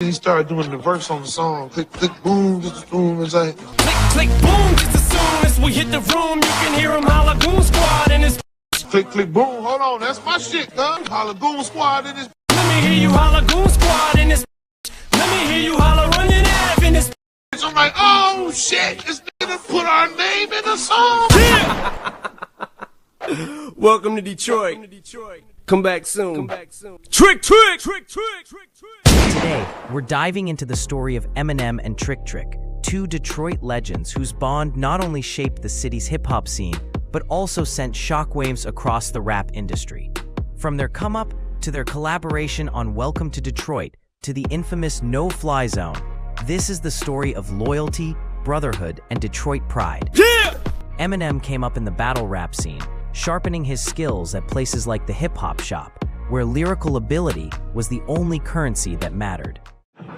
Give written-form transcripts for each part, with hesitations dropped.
He started doing the verse on the song. Click, click, boom, just boom. It's like click, click, boom. Just as soon as we hit the room, you can hear him holla Goon Squad in his. Click, click, boom. Hold on, that's my shit, huh? Holla Goon Squad in this. Let me hear you holla Goon Squad in this. Let me hear you holla running Ave in this. I'm like, oh shit, this nigga put our name in the song. Yeah. Welcome to Detroit. Come back soon. Trick, trick, trick, trick, trick, trick. Today, we're diving into the story of Eminem and Trick Trick, two Detroit legends whose bond not only shaped the city's hip-hop scene, but also sent shockwaves across the rap industry. From their come-up to their collaboration on Welcome to Detroit to the infamous No-Fly Zone, this is the story of loyalty, brotherhood, and Detroit pride. Yeah! Eminem came up in the battle rap scene, sharpening his skills at places like the hip-hop shop, where lyrical ability was the only currency that mattered.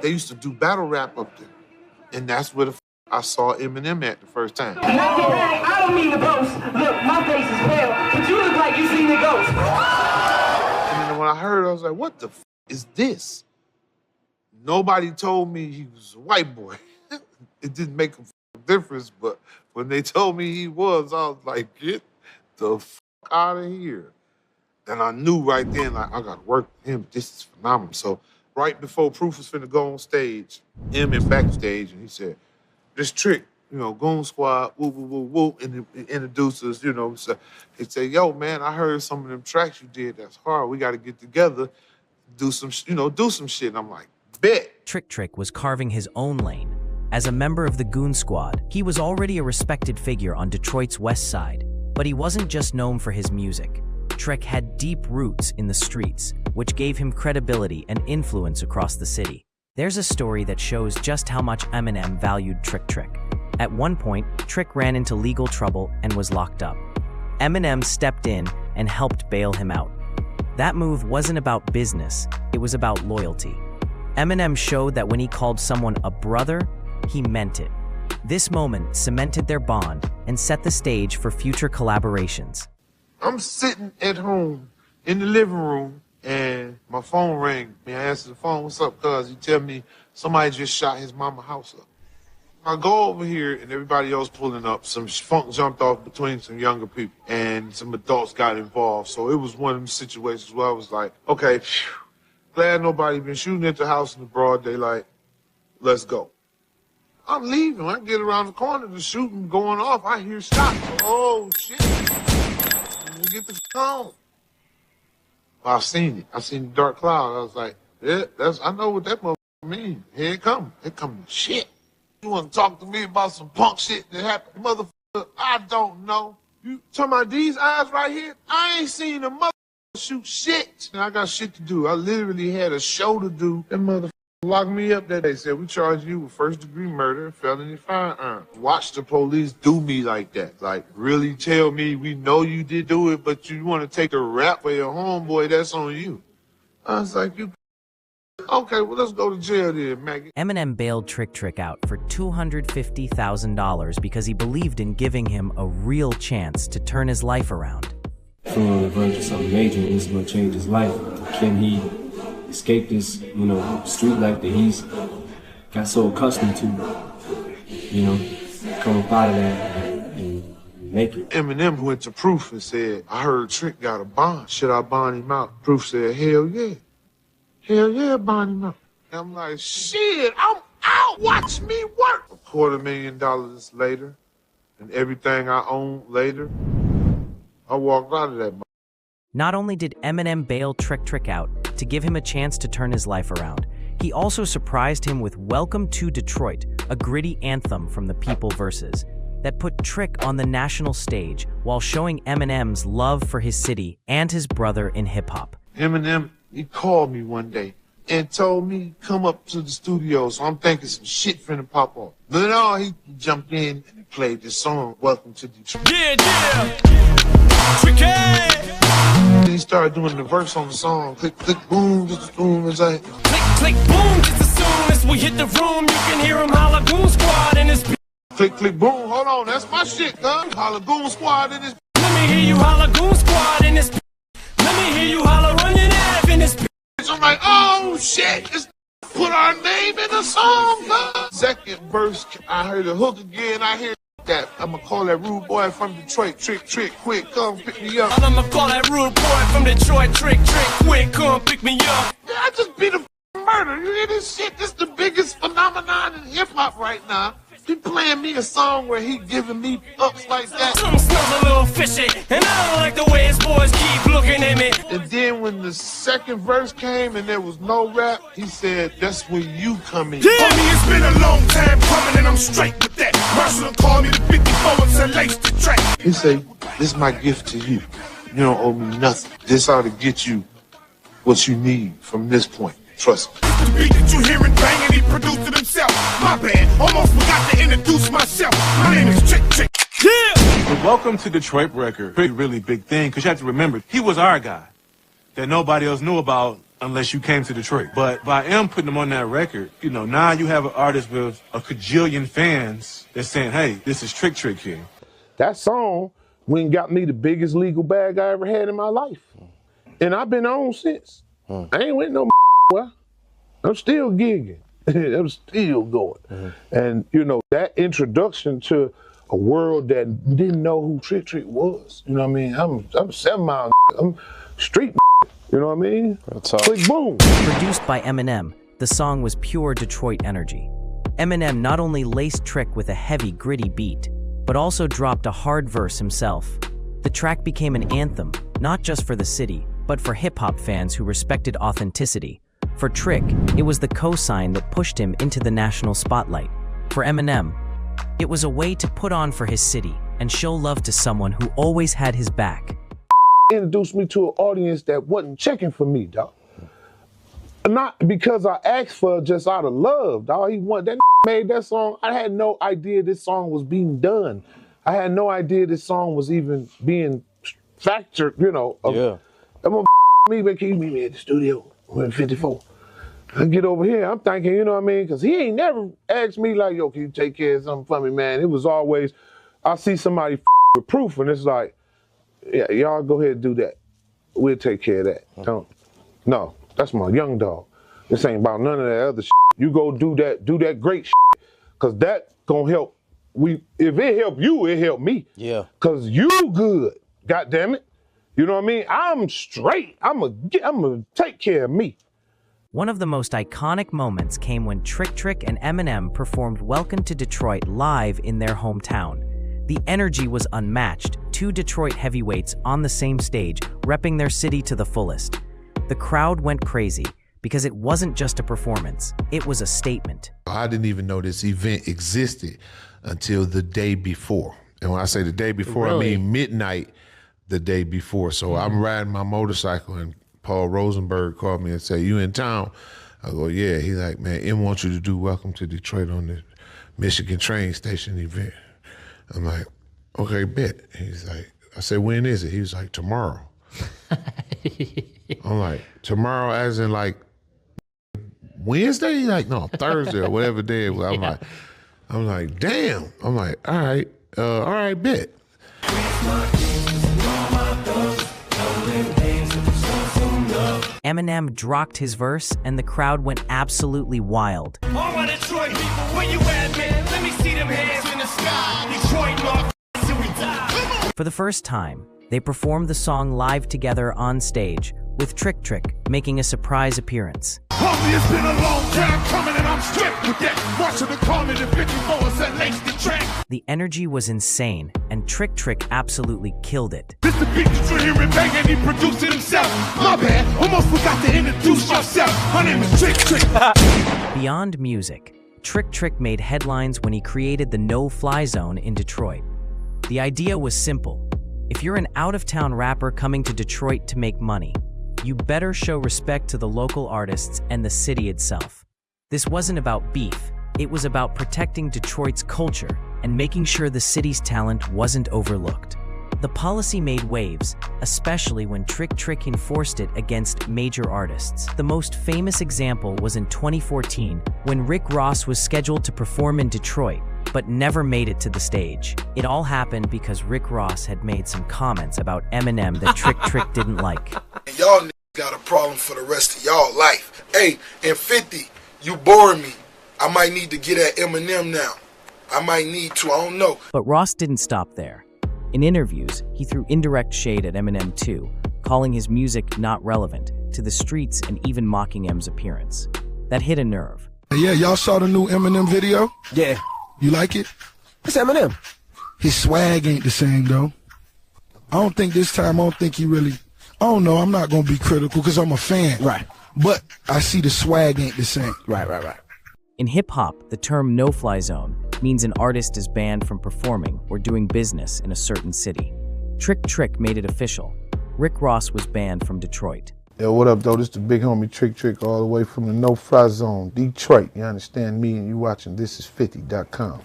They used to do battle rap up there, and that's where I saw Eminem at the first time. Not to brag, I don't mean to boast. Look, my face is pale, but you look like you seen the ghost. And then when I heard it, I was like, what the is this? Nobody told me he was a white boy. It didn't make a difference, but when they told me he was, I was like, get the out of here. And I knew right then, like, I gotta work with him. This is phenomenal. So right before Proof was finna go on stage, Eminem backstage, and he said, this Trick, you know, Goon Squad, woo, woo, woo, woo, and introduced us, you know. So he said, yo, man, I heard some of them tracks you did. That's hard. We got to get together, do some, do some shit. And I'm like, bet. Trick Trick was carving his own lane. As a member of the Goon Squad, he was already a respected figure on Detroit's West Side. But he wasn't just known for his music. Trick had deep roots in the streets, which gave him credibility and influence across the city. There's a story that shows just how much Eminem valued Trick Trick. At one point, Trick ran into legal trouble and was locked up. Eminem stepped in and helped bail him out. That move wasn't about business, it was about loyalty. Eminem showed that when he called someone a brother, he meant it. This moment cemented their bond and set the stage for future collaborations. I'm sitting at home in the living room and my phone rang. I answer the phone, what's up, cuz? He tell me somebody just shot his mama house up. I go over here and everybody else pulling up. Some funk jumped off between some younger people and some adults got involved. So it was one of them situations where I was like, okay, phew, glad nobody been shooting at the house in the broad daylight. Let's go. I'm leaving. I get around the corner, the shooting going off. I hear shots. Oh, shit. Get the home. I seen it. I seen the dark cloud. I was like, yeah, I know what that motherfucker mean. Here it come. Here come the shit. You want to talk to me about some punk shit that happened? Motherfucker, I don't know. You talking about these eyes right here? I ain't seen a motherfucker shoot shit. And I got shit to do. I literally had a show to do. That motherfucker locked me up that day. Said, we charge you with first-degree murder and felony firearm. Watch the police do me like that. Like, really tell me, we know you did do it, but you want to take the rap for your homeboy, that's on you. I was like, you... Okay, well, let's go to jail then, Maggie. Eminem bailed Trick Trick out for $250,000 because he believed in giving him a real chance to turn his life around. Feeling on the verge of something major and it's going to change his life. Can he escape this, street life that he's got so accustomed to, come up out of that and make it. Eminem went to Proof and said, I heard Trick got a bond. Should I bond him out? Proof said, hell yeah. Hell yeah, bond him out. And I'm like, shit, I'm out. Watch me work. $250,000 later and everything I own later, I walked out of that. Not only did Eminem bail Trick Trick out to give him a chance to turn his life around, he also surprised him with Welcome to Detroit, a gritty anthem from the People verses that put Trick on the national stage while showing Eminem's love for his city and his brother in hip-hop. Eminem, he called me one day and told me come up to the studio, so I'm thinking some shit finna pop off. But no, he jumped in and played this song, Welcome to Detroit. Yeah. Tricky! He started doing the verse on the song. Click, click, boom, just boom. It's like click, click, boom. Just as soon as we hit the room, you can hear him holla Goon Squad in his. Click, click, boom. Hold on, that's my shit, huh? Holla Goon Squad in this. Let me hear you holla Goon Squad in this. Let me hear you holla running Ave in this. I'm like, oh shit, it's Put our name in the song, huh? Second verse, I heard the hook again. I hear that. I'ma call that rude boy from Detroit. Trick, quick, come pick me up. I'ma call that rude boy from Detroit. Trick, quick, come pick me up. Yeah, I just beat a murder. You hear this shit? This the biggest phenomenon in hip-hop right now. He playing me a song where he giving me ups like that. Something smells a little fishy, and I don't like the way his boys keep looking at me. And then when the second verse came and there was no rap, he said, that's where you come in. Yeah. Homie, it's been a long time coming and I'm straight with that. Marshall called me the 54 and said, lace the track. He said, this is my gift to you. You don't owe me nothing. This ought to get you what you need from this point. Trust me. The beat that you hearing banging, he produced it himself. My bad, almost forgot to introduce myself. My name is Trick. Yeah! The Welcome to Detroit record, really big thing, because you have to remember, he was our guy that nobody else knew about unless you came to Detroit. But by him putting him on that record, you know, now you have an artist with a cajillion fans that's saying, hey, this is Trick here. That song went and got me the biggest legal bag I ever had in my life. And I've been on since. I ain't went no well. I'm still gigging. I'm still going. And, you know, that introduction to a world that didn't know who Trick was. You know what I mean? I'm 7 Mile. I'm street. You know what I mean? Click boom. Produced by Eminem, the song was pure Detroit energy. Eminem not only laced Trick with a heavy, gritty beat, but also dropped a hard verse himself. The track became an anthem, not just for the city, but for hip-hop fans who respected authenticity. For Trick, it was the cosign that pushed him into the national spotlight. For Eminem, it was a way to put on for his city and show love to someone who always had his back. Introduced me to an audience that wasn't checking for me, dog. Not because I asked for it, just out of love, dog. That made that song. I had no idea this song was being done. I had no idea this song was even being factored, you know. I'm gonna me, but can you meet me at the studio? We're in 54. I get over here, I'm thinking, you know what I mean? Because he ain't never asked me like, yo, can you take care of something for me, man? It was always, I see somebody with proof, and it's like, yeah, y'all go ahead and do that. We'll take care of that. No, that's my young dog. This ain't about none of that other shit. You go do that great shit, because that gonna help. If it help you, it help me. Yeah. Because you good, God damn it. You know what I mean? I'm straight. I'm gonna take care of me. One of the most iconic moments came when Trick and Eminem performed Welcome to Detroit live in their hometown. The energy was unmatched, 2 Detroit heavyweights on the same stage, repping their city to the fullest. The crowd went crazy because it wasn't just a performance, it was a statement. I didn't even know this event existed until the day before. And when I say the day before, I mean midnight the day before. So I'm riding my motorcycle and Paul Rosenberg called me and said, you in town? I go, yeah. He's like, man, M wants you to do Welcome to Detroit on the Michigan train station event. I'm like, okay, bet. He's like, I said, when is it? He was like, tomorrow. I'm like, tomorrow as in like Wednesday? He's like, no, Thursday or whatever day it was. I'm like, damn. I'm like, all right, bet. Eminem dropped his verse and the crowd went absolutely wild. All my Detroit people, where you at, man? Let me see them hands in the sky. Detroit, motherfuckers, till we die. For the first time, they performed the song live together on stage, with Trick making a surprise appearance. Homie, it's been a long time coming and I'm stripped with that. Marshall called me the 54 and said, lace the track. The energy was insane, and Trick absolutely killed it. This the beat that you're hearing banging, he produced it himself. My bad, almost forgot to introduce yourself. My name is Trick. Beyond music, Trick made headlines when he created the no-fly zone in Detroit. The idea was simple. If you're an out-of-town rapper coming to Detroit to make money, you better show respect to the local artists and the city itself. This wasn't about beef, it was about protecting Detroit's culture and making sure the city's talent wasn't overlooked. The policy made waves, especially when Trick enforced it against major artists. The most famous example was in 2014, when Rick Ross was scheduled to perform in Detroit, but never made it to the stage. It all happened because Rick Ross had made some comments about Eminem that Trick didn't like. Y'all got a problem for the rest of y'all life. Hey, and 50, You boring me. I might need to get at Eminem now. I might need to, I don't know. But Ross didn't stop there. In interviews, he threw indirect shade at Eminem too, calling his music not relevant to the streets and even mocking M's appearance. That hit a nerve. Yeah, y'all saw the new Eminem video? Yeah. You like it? It's Eminem. His swag ain't the same, though. I don't think this time, I don't think he really, I don't know, I'm not going to be critical because I'm a fan. Right. But I see the swag ain't the same. Right. In hip-hop, the term no-fly zone means an artist is banned from performing or doing business in a certain city. Trick made it official. Rick Ross was banned from Detroit. Yo, what up, though? This the big homie Trick all the way from the no-fly zone, Detroit. You understand me and you watching ThisIs50.com.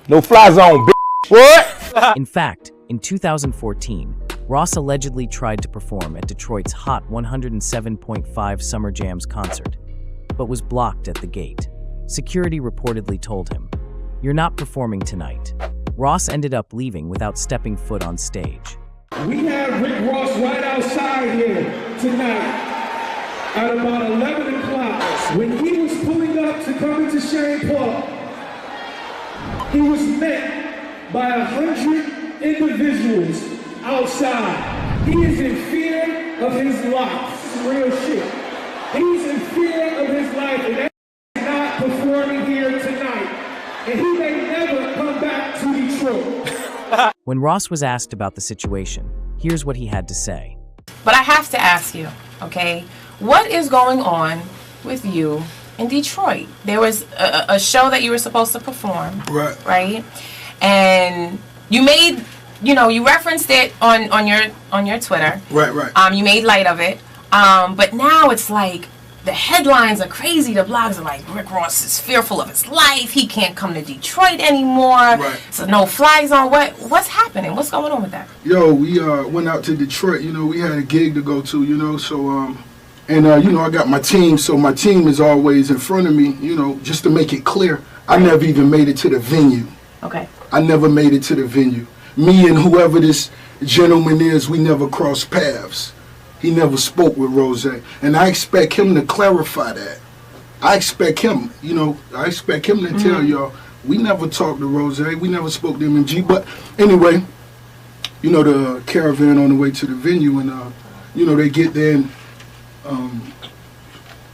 No-fly zone, bitch. What? In fact, in 2014, Ross allegedly tried to perform at Detroit's Hot 107.5 Summer Jams concert, but was blocked at the gate. Security reportedly told him, "You're not performing tonight." Ross ended up leaving without stepping foot on stage. We have Rick Ross right outside here tonight at about 11 o'clock. When he was pulling up to come into Shane Park, he was met by 100 individuals outside. He is in fear of his life. This is real shit. He's in fear of his life, and that's not performing here tonight. And he may never come back to Detroit. When Ross was asked about the situation, here's what he had to say. But I have to ask you, okay, what is going on with you in Detroit? There was a show that you were supposed to perform, right? And you made, you referenced it on your Twitter. Right. You made light of it. But now it's like the headlines are crazy. The blogs are like, Rick Ross is fearful of his life. He can't come to Detroit anymore. Right. So no fly zone. What's happening? What's going on with that? Yo, we went out to Detroit. We had a gig to go to, so, I got my team. So my team is always in front of me, just to make it clear. I never even made it to the venue. Okay. I never made it to the venue. Me and whoever this gentleman is, we never crossed paths. He never spoke with Rose, and I expect him to clarify that. I expect him, to tell y'all, we never talked to Rose, we never spoke to MMG, but anyway, the caravan on the way to the venue, and, they get there, and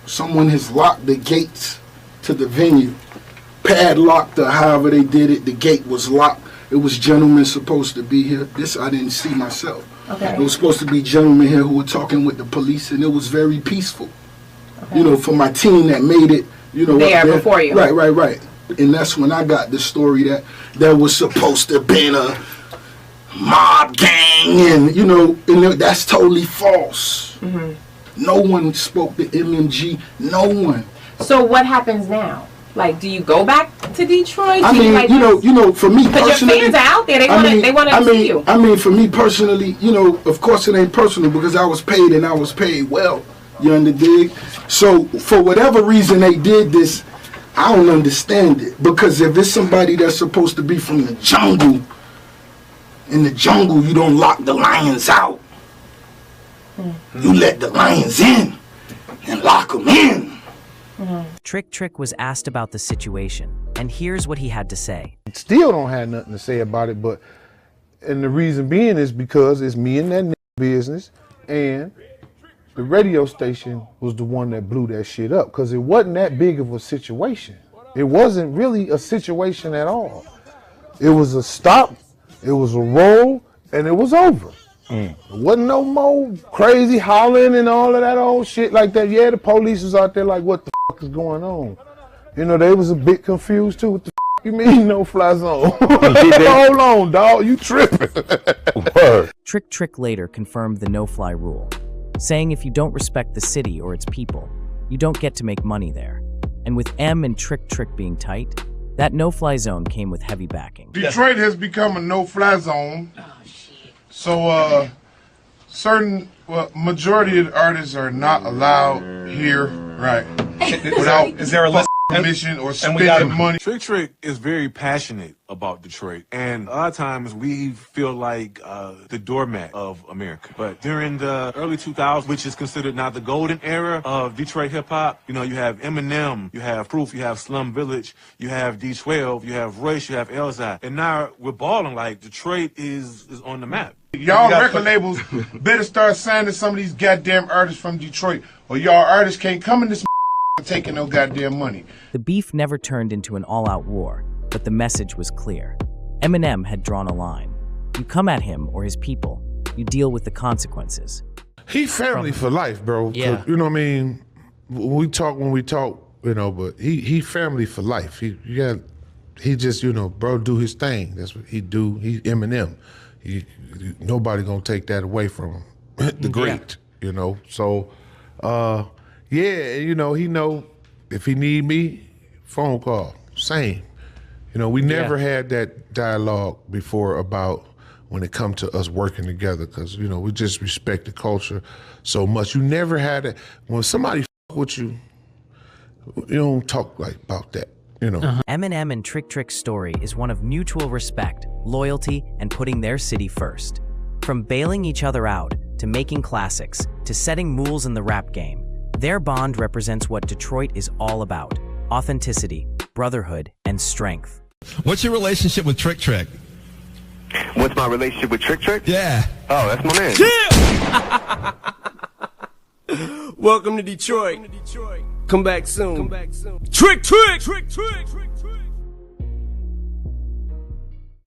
someone has locked the gates to the venue, padlocked or however they did it, the gate was locked. It was gentlemen supposed to be here. This I didn't see myself. Okay. It was supposed to be gentlemen here who were talking with the police, and it was very peaceful. Okay. For my team that made it, there before you. Right. And that's when I got the story that there was supposed to be a mob gang, and that's totally false. Mm-hmm. No one spoke to MMG. No one. So what happens now? Like, do you go back to Detroit? I mean, for me personally, because your fans are out there. They want to see you. I mean, for me personally, of course it ain't personal because I was paid and I was paid well. You understand? So for whatever reason they did this, I don't understand it. Because if it's somebody that's supposed to be from the jungle, in the jungle you don't lock the lions out. Mm-hmm. You let the lions in and lock them in. Mm-hmm. Trick was asked about the situation, and here's what he had to say. Still don't have nothing to say about it, and the reason being is because it's me and that business, and the radio station was the one that blew that shit up, because it wasn't that big of a situation. It wasn't really a situation at all. It was a stop, it was a roll, and it was over. It wasn't no more crazy hollering and all of that old shit like that. Yeah, the police was out there like, what the fuck is going on? They was a bit confused too. What the fuck you mean no fly zone? Hold on, dog, you tripping. Trick later confirmed the no-fly rule, saying if you don't respect the city or its people, you don't get to make money there. And with M and Trick being tight, that no-fly zone came with heavy backing. Detroit has become a no-fly zone. So, majority of the artists are not allowed here, right? Is there a list Mission or spending money. Trick is very passionate about Detroit, and a lot of times we feel like the doormat of America. But during the early 2000s, which is considered now the golden era of Detroit hip hop, you know, you have Eminem, you have Proof, you have Slum Village, you have D12, you have Royce, you have Elzai, and now we're balling like Detroit is on the map. Y'all record labels better start signing some of these goddamn artists from Detroit, or y'all artists can't come in this taking no goddamn money. The beef never turned into an all-out war, but the message was clear. Eminem had drawn a line. You come at him or his people, you deal with the consequences. He family for life, bro. Yeah. You know what I mean? We talk, you know, but he family for life. He just, you know, bro, do his thing. That's what he do. He Eminem. Nobody gonna take that away from him. The great, you know. So, yeah, you know, he know if he need me, phone call, same. You know, we never had that dialogue before about when it come to us working together, because, you know, we just respect the culture so much. You never had it. When somebody with you, you don't talk like about that, you know. Eminem and Trick's story is one of mutual respect, loyalty, and putting their city first. From bailing each other out, to making classics, to setting rules in the rap game, their bond represents what Detroit is all about: authenticity, brotherhood, and strength. What's your relationship with Trick? What's my relationship with Trick? Yeah. Oh, that's my man. Welcome to Detroit. Come back soon. Trick.